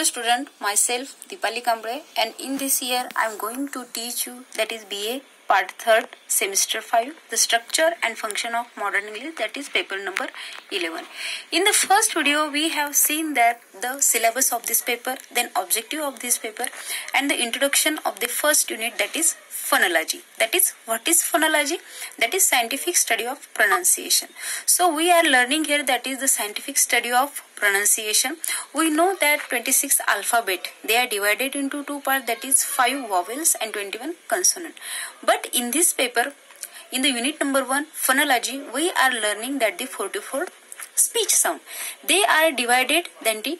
student, myself Deepali Kamble, and in this year I am going to teach you, that is BA part 3rd semester 5, the structure and function of modern English, that is paper number 11. In the first video we have seen that the syllabus of this paper, then objective of this paper, and the introduction of the first unit, that is phonology. That is, what is phonology? That is scientific study of pronunciation. So we are learning here, that is the scientific study of pronunciation. We know that 26 alphabet, they are divided into two parts, that is 5 vowels and 21 consonant. But in this paper, in the unit number 1 phonology, we are learning that the 44 speech sound, they are divided then the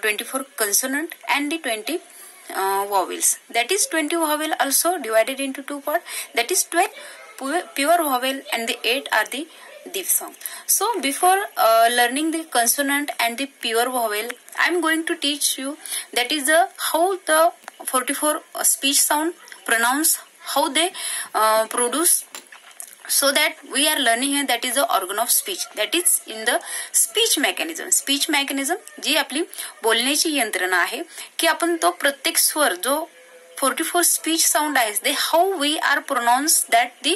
24 consonant and the 20 vowels. That is 20 vowel also divided into two parts, that is 12 pure vowel and the 8 are the diphthong. So before learning the consonant and the pure vowel, I am going to teach you, that is how the 44 speech sound pronounce, how they produce. So that we are learning here, that is the organ of speech, that is in the speech mechanism. Speech mechanism जी आपली बोलण्याची यंत्रणा आहे, की आपण तो प्रत्येक स्वर जो 44 स्पीच साउंड आहे, they how we are pronounce that the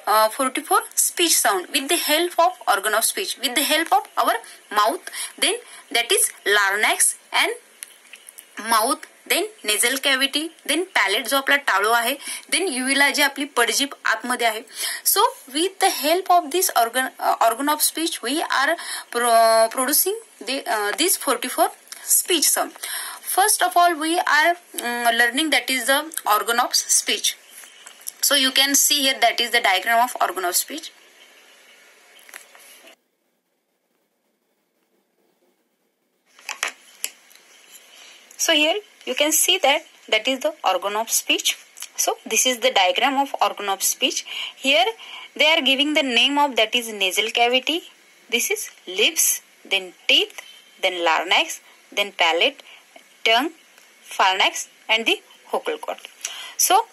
44 speech sound with the help of organ of speech, with the help of our mouth, then that is larynx and mouth, then nasal cavity, then palate जो आपला टाळू आहे, then uvula जी आपली पडजीभ आतमध्ये आहे. So with the help of this organ of speech we are producing these 44 speech sound. First of all we are learning, that is the organ of speech. So you can see here, that is the diagram of organ of speech. So here you can see that is the organ of speech. So this is the diagram of organ of speech. Here they are giving the name of, that is nasal cavity, this is lips, then teeth, then larynx, then palate, tongue, pharynx and the vocal cord. So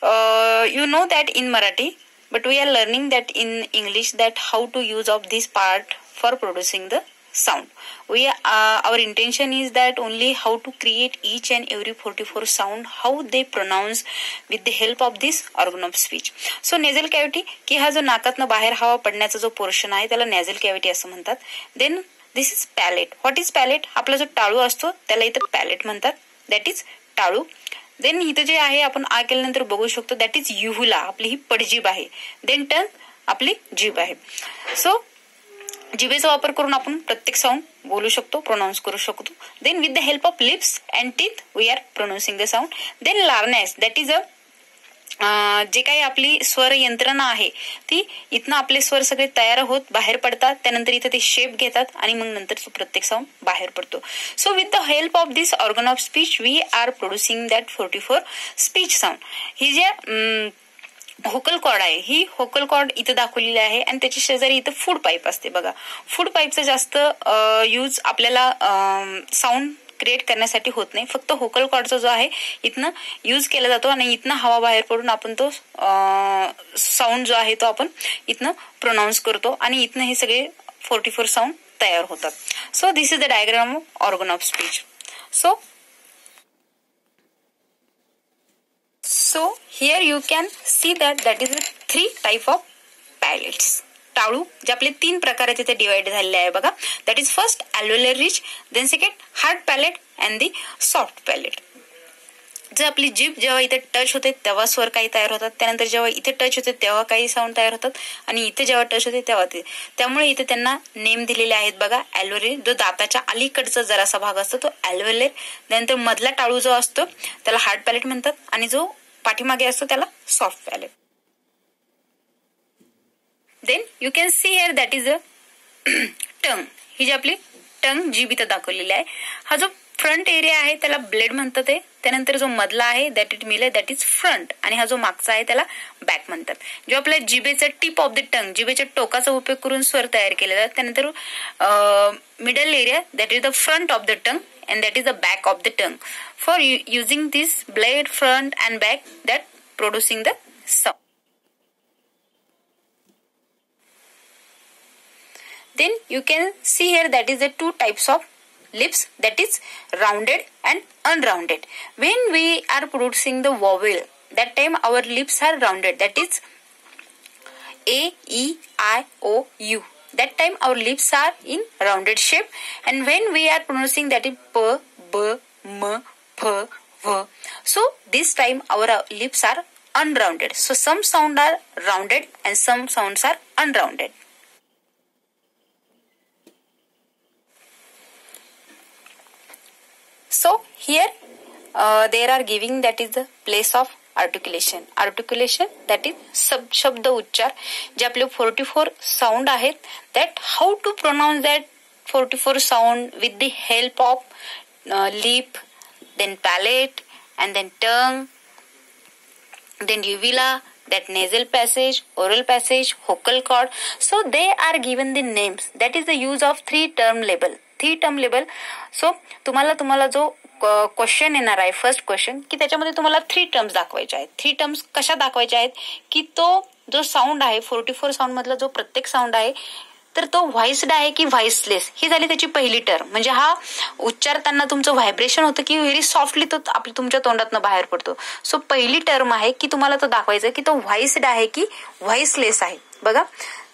you know that in Marathi, but we are learning that in English, that how to use of this part for producing the sound. Our intention is that only how to create each and every 44 sound, how they pronounce with the help of this organ of speech. So nasal cavity, की हा जो नाकातनं बाहेर हवा पडण्याचा जो portion आहे त्याला nasal cavity असं म्हणतात. Then this is palate. What is palate? आपला जो टाळू असतो त्याला इथं palate म्हणतात, that is टाळू. देन इथं जे आहे आपण आ केल्यानंतर बघू शकतो, दॅट इज युव्हुला, आपली ही पडजीभ आहे. देन टंग, आपली जीभ आहे. सो जिभेचा वापर करून आपण प्रत्येक साऊंड बोलू शकतो, प्रोनाऊन्स करू शकतो. Then with the help of lips and teeth we are pronouncing the sound. Then larynx, that is जे काही आपली स्वर यंत्रणा आहे ती इथनं आपले स्वर सगळे तयार होत बाहेर पडतात, त्यानंतर इथं ते शेप घेतात आणि मग नंतर तो प्रत्येक साऊंड बाहेर पडतो. So with the help of this organ of speech we are producing that 44 speech sound. ही जे व्होकल कॉर्ड आहे, ही व्होकल कॉर्ड इथं दाखवलेली आहे आणि त्याच्या शेजारी इथं फूड पाईप असते बघा. फूड पाईपचा जास्त यूज आपल्याला साऊंड क्रिएट करण्यासाठी होत नाही, फक्त व्होकल कॉर्डचा जो आहे इथनं यूज केला जातो आणि इथनं हवा बाहेर पडून आपण तो साऊंड जो आहे तो आपण इथनं प्रोनाऊन्स करतो आणि इथनं हे सगळे 44 साऊंड तयार होतात. So this is the diagram of organ of speech. So here you can see that is 3 type of palates. टाळू जे आपले 3 प्रकाराचे ते डिवाइड झालेले आहे बघा. That is first alveolar ridge, then second hard palate and the soft palate. जे आपली जीभ जेव्हा इथे टच होते तेव्हा स्वर काही तयार होतात, त्यानंतर जेव्हा इथे टच होते तेव्हा काही साऊंड तयार होतात आणि इथे जेव्हा टच होते तेव्हा ते. त्यामुळे इथे त्यांना नेम दिलेले आहेत बघा. अल्व्हेओलर जो दाताच्या अलीकडचा जरासा भाग असतो तो अल्व्हेओलर, त्यानंतर मधला टाळू जो असतो त्याला हार्ड पॅलेट म्हणतात आणि जो पाठीमागे असतो त्याला soft palate. Then you can see here that is a tongue. ही जी आपली टंग जीभ इथं दाखवलेली आहे. हा जो फ्रंट एरिया आहे त्याला ब्लेड म्हणतात ते, त्यानंतर जो मधला आहे दॅट इट मिले दॅट इज फ्रंट आणि हा जो मागचा आहे त्याला बॅक म्हणतात. जो आपल्या जिभेचा टिप ऑफ द टंग, जिभेच्या टोकाचा उपयोग करून स्वर तयार केलेला, त्यानंतर middle area that is the front of the tongue and that is the back of the tongue. For using this blade front and back, that producing the sound. Then you can see here that is the 2 types of lips, that is rounded and unrounded. When we are producing the vowel, that time our lips are rounded, that is A, E, I, O, U. That time our lips are in rounded shape. And when we are pronouncing, that is P, B, M, P, V. So this time our lips are unrounded. So some sounds are rounded and some sounds are unrounded. So here they are giving, that is the place of articulation. Articulation, that is शब्द उच्चार, जे आपले 44 sound आहेत, that how to pronounce that 44 sound with the help of lip, then palate, and then tongue, then uvula, that nasal passage, oral passage, vocal cord. So they are given the names. That is the use of three term label. So तुम्हाला जो question येणार आहे, first question, की त्याच्यामध्ये तुम्हाला 3 terms दाखवायचे आहेत. 3 terms कशा दाखवायचे आहेत, की तो जो साऊंड आहे 44 साऊंड मधला जो प्रत्येक साऊंड आहे, तर तो व्हॉइस्ड आहे की व्हॉइसलेस, ही झाली त्याची पहिली टर्म. म्हणजे हा उच्चारताना तुमचं व्हायब्रेशन होतं की व्हेरी सॉफ्टली तो आपल्या तुमच्या तोंडातनं बाहेर पडतो. सो पहिली टर्म आहे की तुम्हाला तो दाखवायचा की तो व्हॉइस्ड आहे की व्हॉइसलेस आहे. बघा,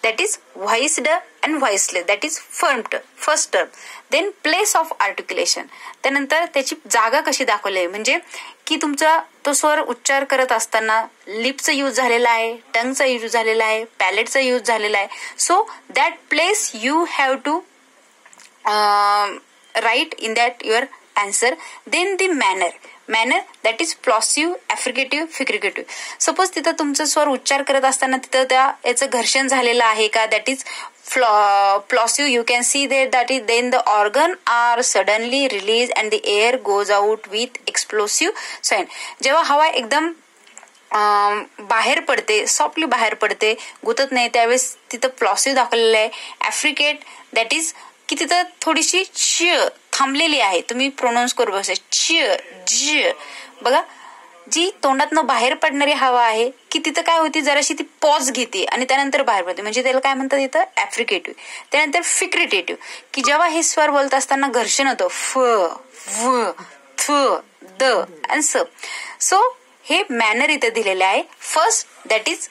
that is voiced and voiceless, that is first term. Then place of articulation, त्यानंतर त्याची जागा कशी दाखवली आहे, म्हणजे की तुमचा तो स्वर उच्चार करत असताना लिपचा यूज झालेला आहे, टंगचा यूज झालेला आहे, पॅलेटचा यूज झालेला आहे. So that place you have to write in that your answer. Then the manner that is plosive, affricative, fricative. Suppose तिथं तुमचं स्वर उच्चार करत असताना तिथं त्या याचं घर्षण झालेलं आहे का, that is plosive. You can see that is then the organ are suddenly released and the air goes out with explosive sound. जेव्हा हवा एकदम बाहेर पडते, सॉफ्टली बाहेर पडते, गुतत नाही, त्यावेळेस तिथं प्लॉसिव्ह दाखवलेलं आहे. ॲफ्रिकेट, दॅट इज की तिथं थोडीशी च थांबलेली आहे, तुम्ही प्रोनाऊन्स करू बघा, च. बघा, जी तोंडातनं बाहेर पडणारी हवा आहे की तिथं काय होती, जराशी ती पॉज घेते आणि त्यानंतर बाहेर पडते, म्हणजे त्याला काय म्हणतात इथं ॲफ्रिकेटिव्ह. त्यानंतर फिक्रिटेटिव्ह, की जेव्हा हे स्वर बोलत असताना घर्षण होतं, फ, व, थ, द अँड स. सो हे मॅनर इथं दिलेले आहे. First that is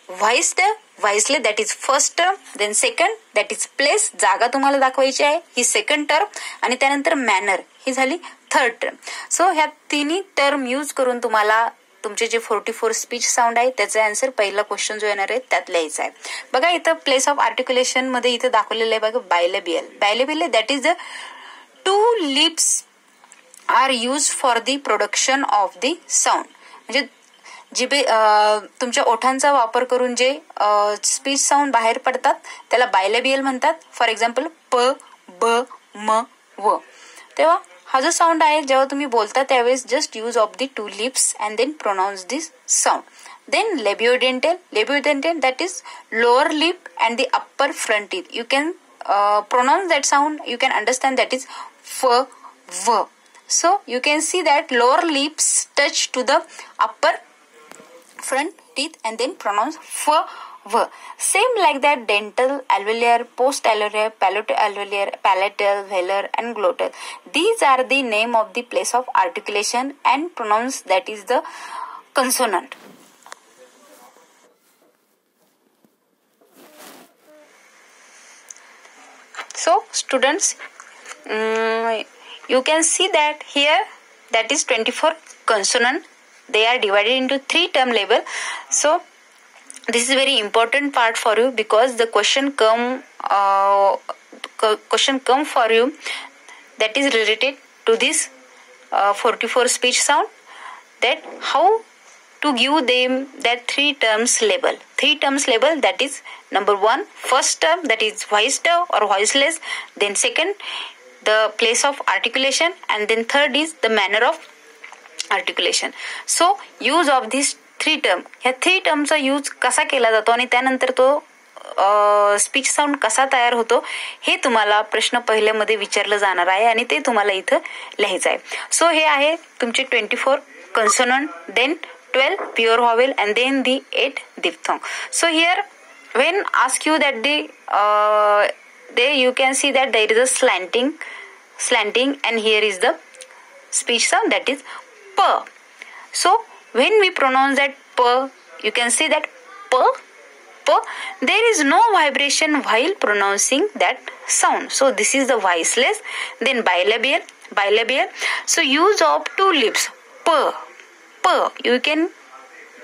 voiceless, that is first term. Then second that is place, जागा तुम्हाला दाखवायची आहे, ही सेकंड टर्म. आणि त्यानंतर मॅनर, ही झाली थर्ड टर्म. सो ह्या तिन्ही टर्म यूज करून तुम्हाला तुमचे जे 44 स्पीच साऊंड आहे त्याचा आन्सर पहिला क्वेश्चन जो येणार आहे त्यात लिहायचा आहे. बघा, इथं प्लेस ऑफ आर्टिक्युलेशन मध्ये इथं दाखवलेलं आहे बघा, bilabial, that is the 2 lips are use for the production of the sound. म्हणजे जिबे तुमच्या ओठांचा वापर करून जे स्पीच साऊंड बाहेर पडतात त्याला बायलेबियल म्हणतात. फॉर एक्झाम्पल प, ब, म, व. तेव्हा हा जो साऊंड आहे जेव्हा तुम्ही बोलता त्यावेळेस just use of the 2 lips and then pronounce this sound. Then labiodental, that is lower lip and the upper front teeth. You can pronounce that sound, you can understand that is f, v. So you can see that lower lips touch to the upper front teeth and then pronounce f, v. Same like that, dental, alveolar, post-alveolar, palatal, velar and glottal. These are the name of the place of articulation and pronounce, that is the consonant. So students, you can see that here, that is 24 consonant. They are divided into 3 term label. So this is very important part for you because the question come for you that is related to this 44 speech sound, that how to give them that 3 terms label. 3 terms label, that is number 1, first term, that is voiced or voiceless. Then second, the place of articulation, and then third is the manner of articulation. So use of these 3 term, ह्या 3 टर्मचा use कसा केला जातो आणि त्यानंतर तो speech sound कसा तयार होतो हे तुम्हाला प्रश्न पहिल्यामध्ये विचारलं जाणार आहे आणि ते तुम्हाला इथं लिहायचं आहे. सो हे आहे तुमचे 24 consonant, then 12 pure vowel and then the 8 diphthong. So here when ask you that the you can see that there is a slanting slanting, and here is the speech sound, that is p. So when we pronounce that p, you can say that p, there is no vibration while pronouncing that sound. So this is the voiceless. Then bilabial. So use of two lips, p, you can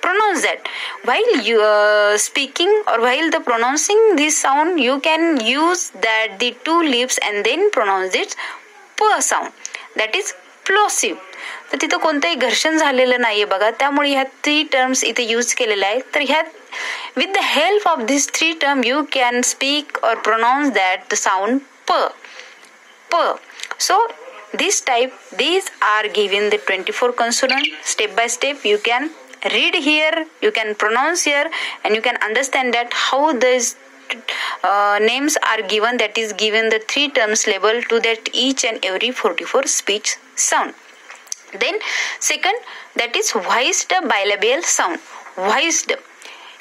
pronounce that. While you speaking or while the pronouncing this sound, you can use that the two lips and then pronounce it p sound, that is प्लॉसिव्ह. तर तिथं कोणतंही घर्षण झालेलं नाहीये बघा, त्यामुळे ह्या 3 terms इथे यूज केलेल्या आहेत. तर ह्या with the help of this 3 term you can speak और प्रोनाउंस दॅट साउंड प. सो this type, these are given the 24 consonant. Step by step you can read here, you can pronounce here, and you can understand that how these names are given, that is given the 3 terms label to that each and every 44 speech sound. Then second, that is voiced bilabial sound. Voiced,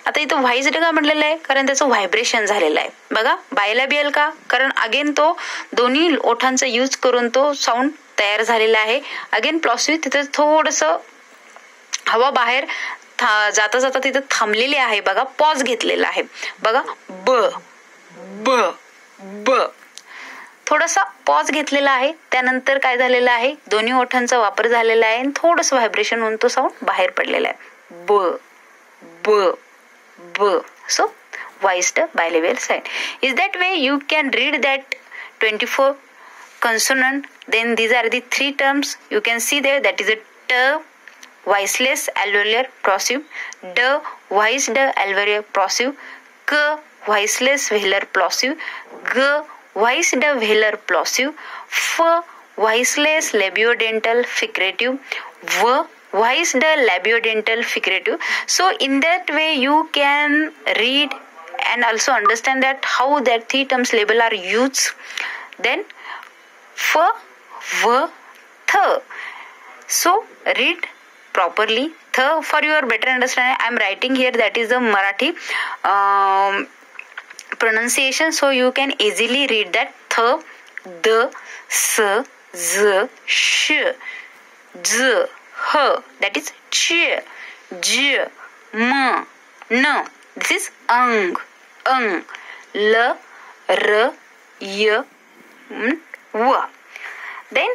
आता इथं व्हाइस्ड का म्हटलेलं आहे, कारण त्याचं vibration झालेलं आहे बघा. बायलॅबियल का, कारण अगेन तो दोन्ही ओठांचा यूज करून तो साऊंड तयार झालेला आहे. अगेन प्लॉसिव्ह, तिथं थोडस हवा बाहेर जाता जाता तिथं थांबलेली आहे बघा, पॉज घेतलेला आहे बघा. ब ब ब थोडासा पॉज घेतलेला आहे, त्यानंतर काय झालेलं आहे, दोन्ही ओठांचा वापर झालेला आहे आणि थोडस व्हायब्रेशन होऊन तो साऊंड बाहेर पडलेला आहे. ब ब b. So voiced bilabial sound. Is that way you can read that 24 consonant. Then these are the 3 terms you can see there, that is a t, voiceless alveolar plosive, d, voiced alveolar plosive, k, voiceless velar plosive, g, voiced velar plosive, f, voiceless labiodental fricative, v, voiced labiodental fricative. So in that way you can read and also understand that how that 3 terms label are used. Then f, v, th. So read properly. Th, for your better understanding, I am writing here, that is the Marathi pronunciation. So you can easily read that th, d, s, z, sh, z, h, that is ch, j, m, n. This is ang, l, r, y, w. Then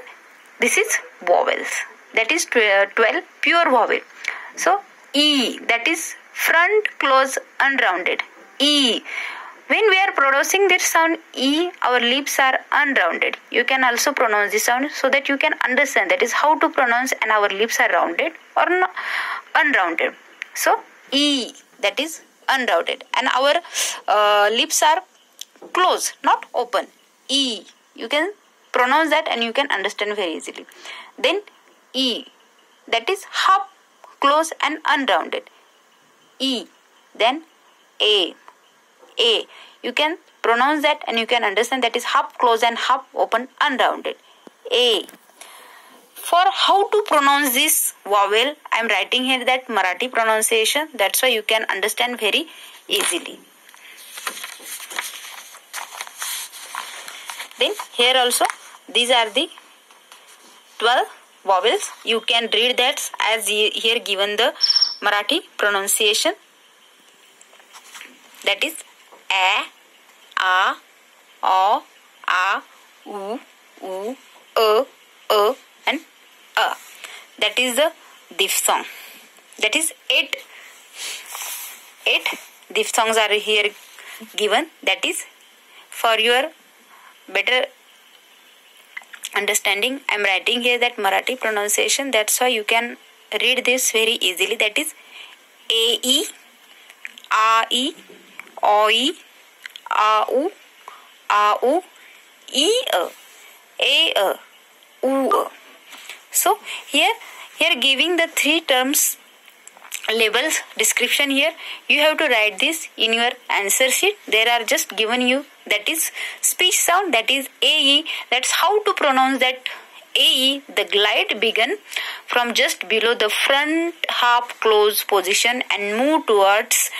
this is vowels, that is 12 pure vowel. So e, that is front close unrounded. E, when we are pronouncing this sound e, our lips are unrounded. You can also pronounce this sound so that you can understand that is how to pronounce and our lips are rounded or unrounded. So e, that is unrounded, and our lips are closed, not open. E, you can pronounce that and you can understand very easily. Then e, that is half closed and unrounded. E, then a, you can pronounce that and you can understand that is half closed and half open unrounded. A. For how to pronounce this vowel, I am writing here that Marathi pronunciation, that's why you can understand very easily. Then here also these are the 12 vowels. You can read that as here given the Marathi pronunciation, that is a, o, u, and a. That is the diphthong. That is 8 diphthongs are here given. That is for your better understanding, I am writing here that Marathi pronunciation, that's why you can read this very easily. That is a, e, a, e, o, e, a, u, e, a, u. So here giving the 3 terms labels description here, you have to write this in your answer sheet. There are just given you, that is speech sound, that is AE. That's how to pronounce that AE. The glide begin from just below the front half closed position and move towards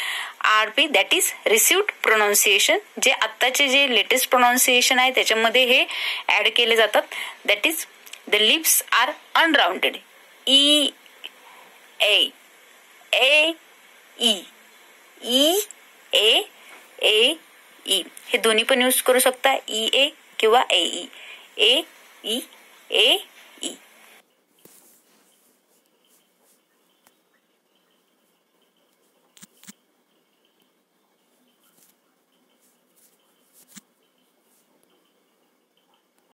RP that is received pronunciation. जे आत्ताचे जे latest pronunciation आहे त्याच्यामध्ये हे add केले जातात. That is the lips are unrounded. ई ए ए ई ई ए ए ई हे दोन्ही पण यूज करू शकता. ई ए किंवा ए ई ए ई ए